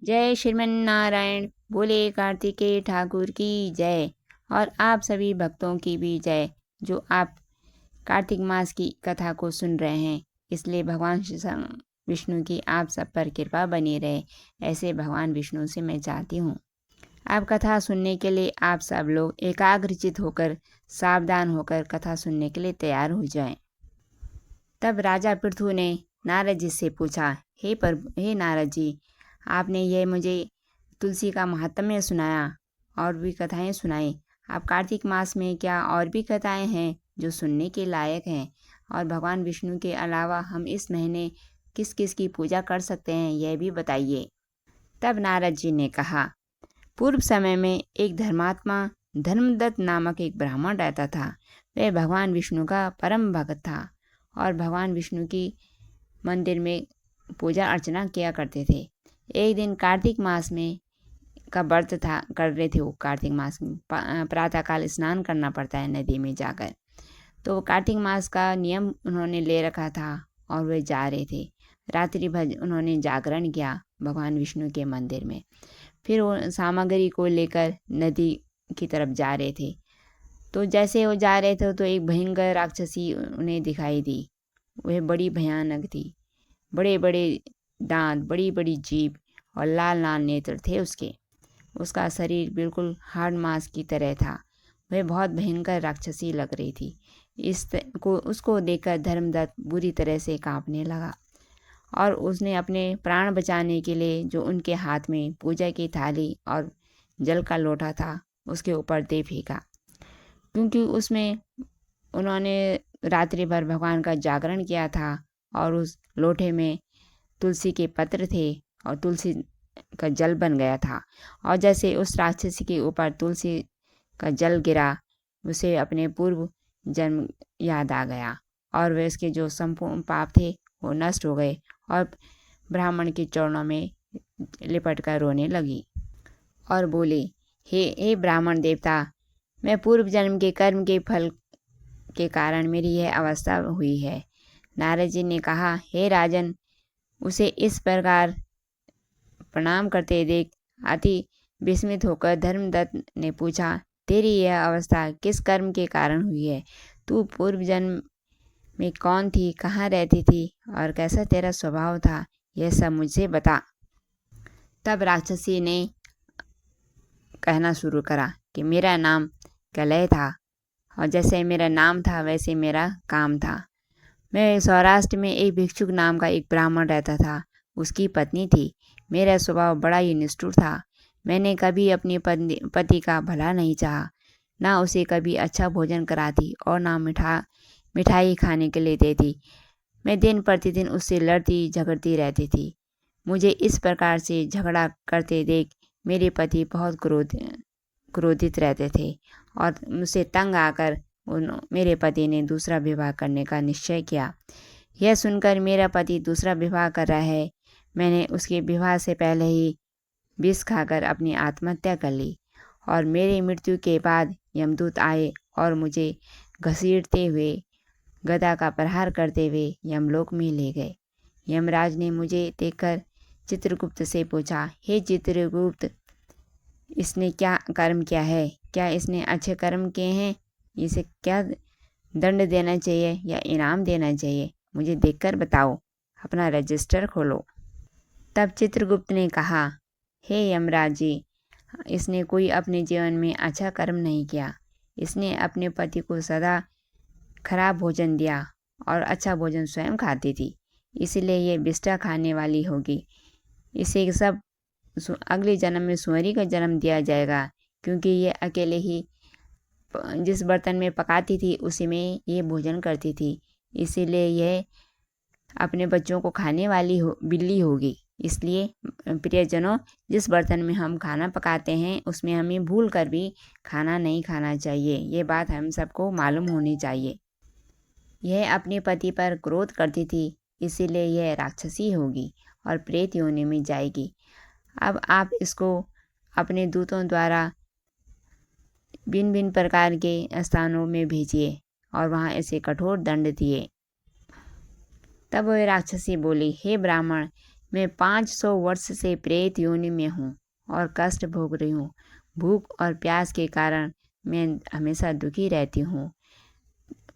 जय श्रीमन्नारायण। बोले कार्तिकेय ठाकुर की जय। और आप सभी भक्तों की भी जय जो आप कार्तिक मास की कथा को सुन रहे हैं। इसलिए भगवान विष्णु की आप सब पर कृपा बनी रहे, ऐसे भगवान विष्णु से मैं चाहती हूँ। आप कथा सुनने के लिए आप सब लोग एकाग्रचित होकर, सावधान होकर कथा सुनने के लिए तैयार हो जाएं। तब राजा पृथु ने नारद जी से पूछा, हे नारद जी, आपने ये मुझे तुलसी का महात्म्य सुनाया और भी कथाएं सुनाई। आप कार्तिक मास में क्या और भी कथाएं हैं जो सुनने के लायक हैं? और भगवान विष्णु के अलावा हम इस महीने किस किस की पूजा कर सकते हैं, यह भी बताइए। तब नारद जी ने कहा, पूर्व समय में एक धर्मात्मा धर्मदत्त नामक एक ब्राह्मण रहता था। वह भगवान विष्णु का परम भक्त था और भगवान विष्णु की मंदिर में पूजा अर्चना किया करते थे। एक दिन कार्तिक मास में का व्रत था, कर रहे थे वो। कार्तिक मास में प्रातःकाल स्नान करना पड़ता है नदी में जाकर। तो कार्तिक मास का नियम उन्होंने ले रखा था और वे जा रहे थे। रात्रि भर उन्होंने जागरण किया भगवान विष्णु के मंदिर में। फिर वो सामग्री को लेकर नदी की तरफ जा रहे थे। तो जैसे वो जा रहे थे तो एक भयंकर राक्षसी उन्हें दिखाई दी। वह बड़ी भयानक थी। बड़े बड़े दांत, बड़ी बड़ी जीभ और लाल लाल नेत्र थे उसके। उसका शरीर बिल्कुल हार्ड मांस की तरह था। वह बहुत भयंकर राक्षसी लग रही थी। उसको देखकर धर्मदत्त बुरी तरह से कांपने लगा और उसने अपने प्राण बचाने के लिए जो उनके हाथ में पूजा की थाली और जल का लोटा था उसके ऊपर दे फेंका, क्योंकि उसमें उन्होंने रात्रि भर भगवान का जागरण किया था और उस लोटे में तुलसी के पत्र थे और तुलसी का जल बन गया था। और जैसे उस राक्षसी के ऊपर तुलसी का जल गिरा, उसे अपने पूर्व जन्म याद आ गया और वे उसके जो संपूर्ण पाप थे वो नष्ट हो गए और ब्राह्मण के चरणों में लिपट कर रोने लगी और बोली, हे ब्राह्मण देवता, मैं पूर्व जन्म के कर्म के फल के कारण मेरी यह अवस्था हुई है। नारद जी ने कहा, हे राजन, उसे इस प्रकार प्रणाम करते देख अति विस्मित होकर धर्मदत्त ने पूछा, तेरी यह अवस्था किस कर्म के कारण हुई है? तू पूर्व जन्म में कौन थी, कहाँ रहती थी और कैसा तेरा स्वभाव था, यह सब मुझे बता। तब राक्षसी ने कहना शुरू करा कि मेरा नाम कलय था और जैसे मेरा नाम था वैसे मेरा काम था। मैं सौराष्ट्र में एक भिक्षुक नाम का एक ब्राह्मण रहता था, उसकी पत्नी थी। मेरा स्वभाव बड़ा ही निष्ठुर था। मैंने कभी अपने पति का भला नहीं चाहा, ना उसे कभी अच्छा भोजन कराती और ना मिठाई खाने के लिए देती। मैं दिन प्रतिदिन उससे लड़ती झगड़ती रहती थी। मुझे इस प्रकार से झगड़ा करते देख मेरे पति बहुत क्रोधित रहते थे और मुझसे तंग आकर मेरे पति ने दूसरा विवाह करने का निश्चय किया। यह सुनकर मेरा पति दूसरा विवाह कर रहा है, मैंने उसके विवाह से पहले ही विष खाकर अपनी आत्महत्या कर ली और मेरी मृत्यु के बाद यमदूत आए और मुझे घसीटते हुए गदा का प्रहार करते हुए यमलोक में ले गए। यमराज ने मुझे देखकर चित्रगुप्त से पूछा, हे चित्रगुप्त, इसने क्या कर्म किया है? क्या इसने अच्छे कर्म किए हैं? इसे क्या दंड देना चाहिए या इनाम देना चाहिए? मुझे देखकर बताओ, अपना रजिस्टर खोलो। तब चित्रगुप्त ने कहा, हे यमराज जी, इसने कोई अपने जीवन में अच्छा कर्म नहीं किया। इसने अपने पति को सदा खराब भोजन दिया और अच्छा भोजन स्वयं खाती थी, इसलिए ये बिष्टा खाने वाली होगी। इसे सब अगले जन्म में सुअरी का जन्म दिया जाएगा, क्योंकि ये अकेले ही जिस बर्तन में पकाती थी उसी में ये भोजन करती थी, इसीलिए यह अपने बच्चों को खाने वाली बिल्ली होगी। इसलिए प्रियजनों, जिस बर्तन में हम खाना पकाते हैं उसमें हमें भूल कर भी खाना नहीं खाना चाहिए। ये बात हम सबको मालूम होनी चाहिए। यह अपने पति पर क्रोध करती थी, इसीलिए यह राक्षसी होगी और प्रेत योनि में जाएगी। अब आप इसको अपने दूतों द्वारा भिन्न भिन्न प्रकार के स्थानों में भेजिए और वहाँ इसे कठोर दंड दिए। तब वह राक्षसी बोली, हे ब्राह्मण, मैं 500 वर्ष से प्रेत योनि में हूँ और कष्ट भोग रही हूँ। भूख और प्यास के कारण मैं हमेशा दुखी रहती हूँ।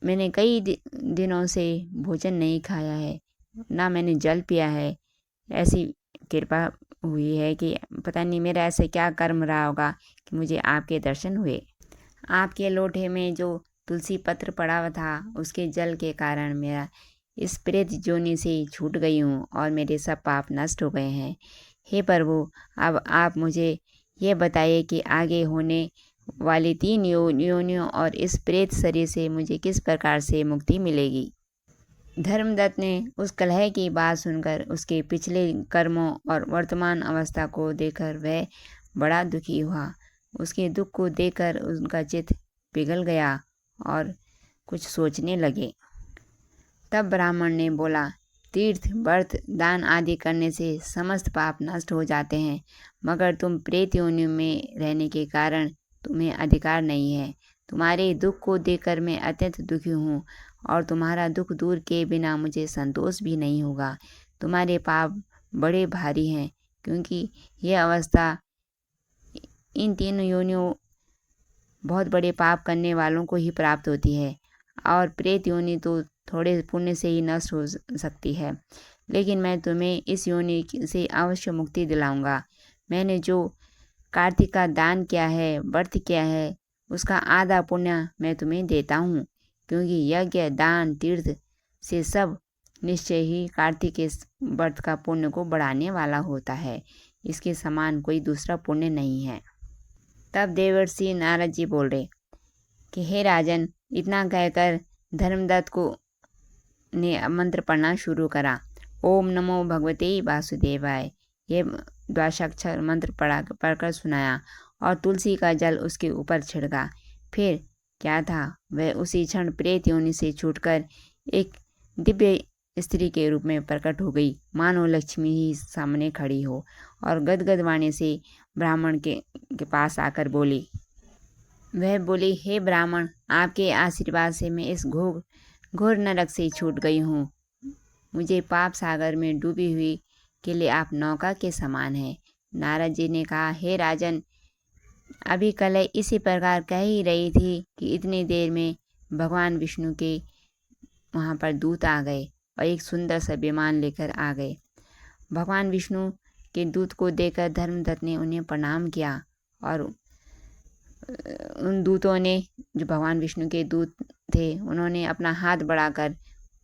मैंने कई दिनों से भोजन नहीं खाया है, ना मैंने जल पिया है। ऐसी कृपा हुई है कि पता नहीं मेरा ऐसे क्या कर्म रहा होगा कि मुझे आपके दर्शन हुए। आपके लोटे में जो तुलसी पत्र पड़ा हुआ था, उसके जल के कारण मेरा इस प्रेत योनि से छूट गई हूँ और मेरे सब पाप नष्ट हो गए हैं। हे प्रभु, अब आप मुझे ये बताइए कि आगे होने वाली 3 योनियों और इस प्रेत शरीर से मुझे किस प्रकार से मुक्ति मिलेगी। धर्मदत्त ने उस कलह की बात सुनकर उसके पिछले कर्मों और वर्तमान अवस्था को देखकर वह बड़ा दुखी हुआ। उसके दुख को देखकर उनका चित्त पिघल गया और कुछ सोचने लगे। तब ब्राह्मण ने बोला, तीर्थ, व्रत, दान आदि करने से समस्त पाप नष्ट हो जाते हैं, मगर तुम प्रेत योनि में रहने के कारण तुम्हें अधिकार नहीं है। तुम्हारे दुख को देखकर मैं अत्यंत दुखी हूँ और तुम्हारा दुख दूर के बिना मुझे संतोष भी नहीं होगा। तुम्हारे पाप बड़े भारी हैं, क्योंकि यह अवस्था इन 3 योनियों बहुत बड़े पाप करने वालों को ही प्राप्त होती है और प्रेत योनि तो थोड़े पुण्य से ही नष्ट हो सकती है। लेकिन मैं तुम्हें इस योनि से अवश्य मुक्ति दिलाऊंगा। मैंने जो कार्तिक का दान किया है, व्रत किया है, उसका आधा पुण्य मैं तुम्हें देता हूँ, क्योंकि यज्ञ, दान, तीर्थ से सब निश्चय ही कार्तिक के व्रत का पुण्य को बढ़ाने वाला होता है। इसके समान कोई दूसरा पुण्य नहीं है। तब देवर्षि नारद जी बोल रहे कि हे राजन, इतना कहकर धर्मदत्त को ने मंत्र पढ़ना शुरू करा। ओम नमो भगवते वासुदेवाय, ये द्वादशाक्षर मंत्र पढ़कर सुनाया और तुलसी का जल उसके ऊपर छिड़का। फिर क्या था, वह उसी क्षण प्रेत योनि से छूटकर एक दिव्य स्त्री के रूप में प्रकट हो गई, मानो लक्ष्मी ही सामने खड़ी हो, और गदगद वाणी से ब्राह्मण के पास आकर बोली। वह बोली, हे ब्राह्मण, आपके आशीर्वाद से मैं इस घोर नरक से छूट गई हूँ। मुझे पाप सागर में डूबी हुई के लिए आप नौका के समान हैं। नारद जी ने कहा, हे राजन, अभी कल इसी प्रकार कह ही रही थी कि इतनी देर में भगवान विष्णु के वहाँ पर दूत आ गए और एक सुंदर सा विमान लेकर आ गए। भगवान विष्णु के दूत को देखकर धर्मदत्त ने उन्हें प्रणाम किया और उन दूतों ने, जो भगवान विष्णु के दूत थे, उन्होंने अपना हाथ बढ़ाकर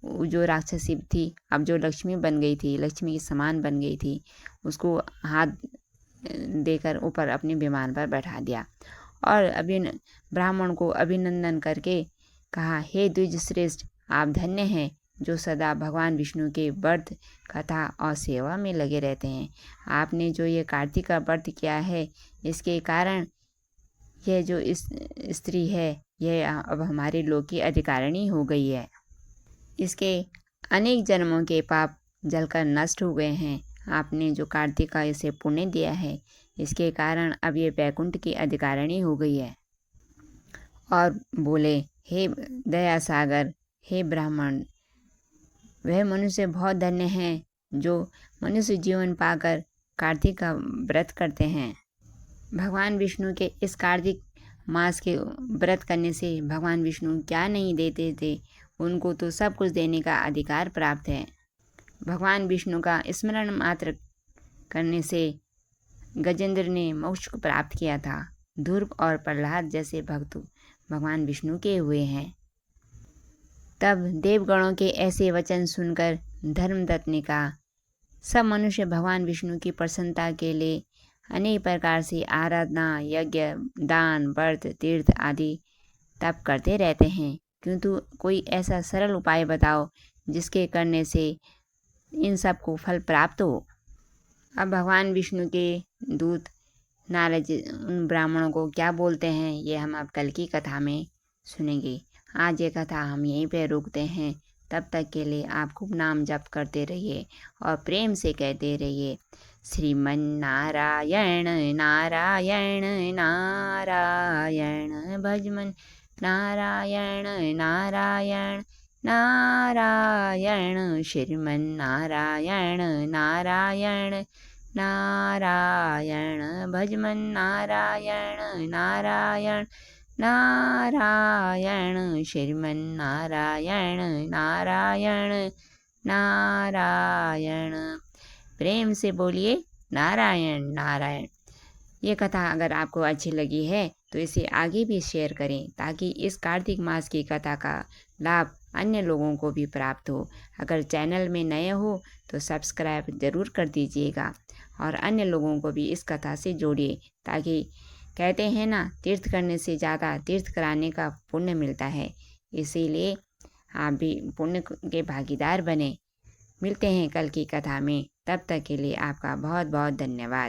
जो राक्षसी थी, अब जो लक्ष्मी बन गई थी, लक्ष्मी के समान बन गई थी, उसको हाथ देकर ऊपर अपने विमान पर बैठा दिया और ब्राह्मण को अभिनंदन करके कहा, हे द्विज श्रेष्ठ, आप धन्य हैं जो सदा भगवान विष्णु के व्रत, कथा और सेवा में लगे रहते हैं। आपने जो ये कार्तिक का व्रत किया है, इसके कारण यह जो इस स्त्री है, यह अब हमारे लोक की अधिकारिणी हो गई है। इसके अनेक जन्मों के पाप जलकर नष्ट हो गए हैं। आपने जो कार्तिक का इसे पुण्य दिया है, इसके कारण अब ये वैकुंठ की अधिकारिणी हो गई है। और बोले, हे दया सागर, हे ब्राह्मण, वह मनुष्य बहुत धन्य हैं जो मनुष्य जीवन पाकर कार्तिक का व्रत करते हैं। भगवान विष्णु के इस कार्तिक मास के व्रत करने से भगवान विष्णु क्या नहीं देते थे, उनको तो सब कुछ देने का अधिकार प्राप्त है। भगवान विष्णु का स्मरण मात्र करने से गजेंद्र ने मोक्ष को प्राप्त किया था। ध्रुव और प्रहलाद जैसे भक्त भगवान विष्णु के हुए हैं। तब देवगणों के ऐसे वचन सुनकर धर्मदत्त ने कहा, सब मनुष्य भगवान विष्णु की प्रसन्नता के लिए अनेक प्रकार से आराधना, यज्ञ, दान, व्रत, तीर्थ आदि तप करते रहते हैं, किंतु कोई ऐसा सरल उपाय बताओ जिसके करने से इन सब को फल प्राप्त हो। अब भगवान विष्णु के दूत नारद उन ब्राह्मणों को क्या बोलते हैं, ये हम अब कल की कथा में सुनेंगे। आज ये कथा हम यहीं पे रोकते हैं। तब तक के लिए आप खूब नाम जप करते रहिए और प्रेम से कहते रहिए, श्रीमन नारायण नारायण नारायण, भजमन नारायण नारायण नारायण श्रीमन्नारायण नारायण नारायण भजमन नारायण नारायण नारायण श्रीमन्नारायण नारायण नारायण। प्रेम से बोलिए नारायण नारायण। ये कथा अगर आपको अच्छी लगी है तो इसे आगे भी शेयर करें ताकि इस कार्तिक मास की कथा का लाभ अन्य लोगों को भी प्राप्त हो। अगर चैनल में नए हो तो सब्सक्राइब ज़रूर कर दीजिएगा और अन्य लोगों को भी इस कथा से जोड़िए ताकि कहते हैं ना, तीर्थ करने से ज़्यादा तीर्थ कराने का पुण्य मिलता है। इसीलिए आप भी पुण्य के भागीदार बने। मिलते हैं कल की कथा में, तब तक के लिए आपका बहुत बहुत धन्यवाद।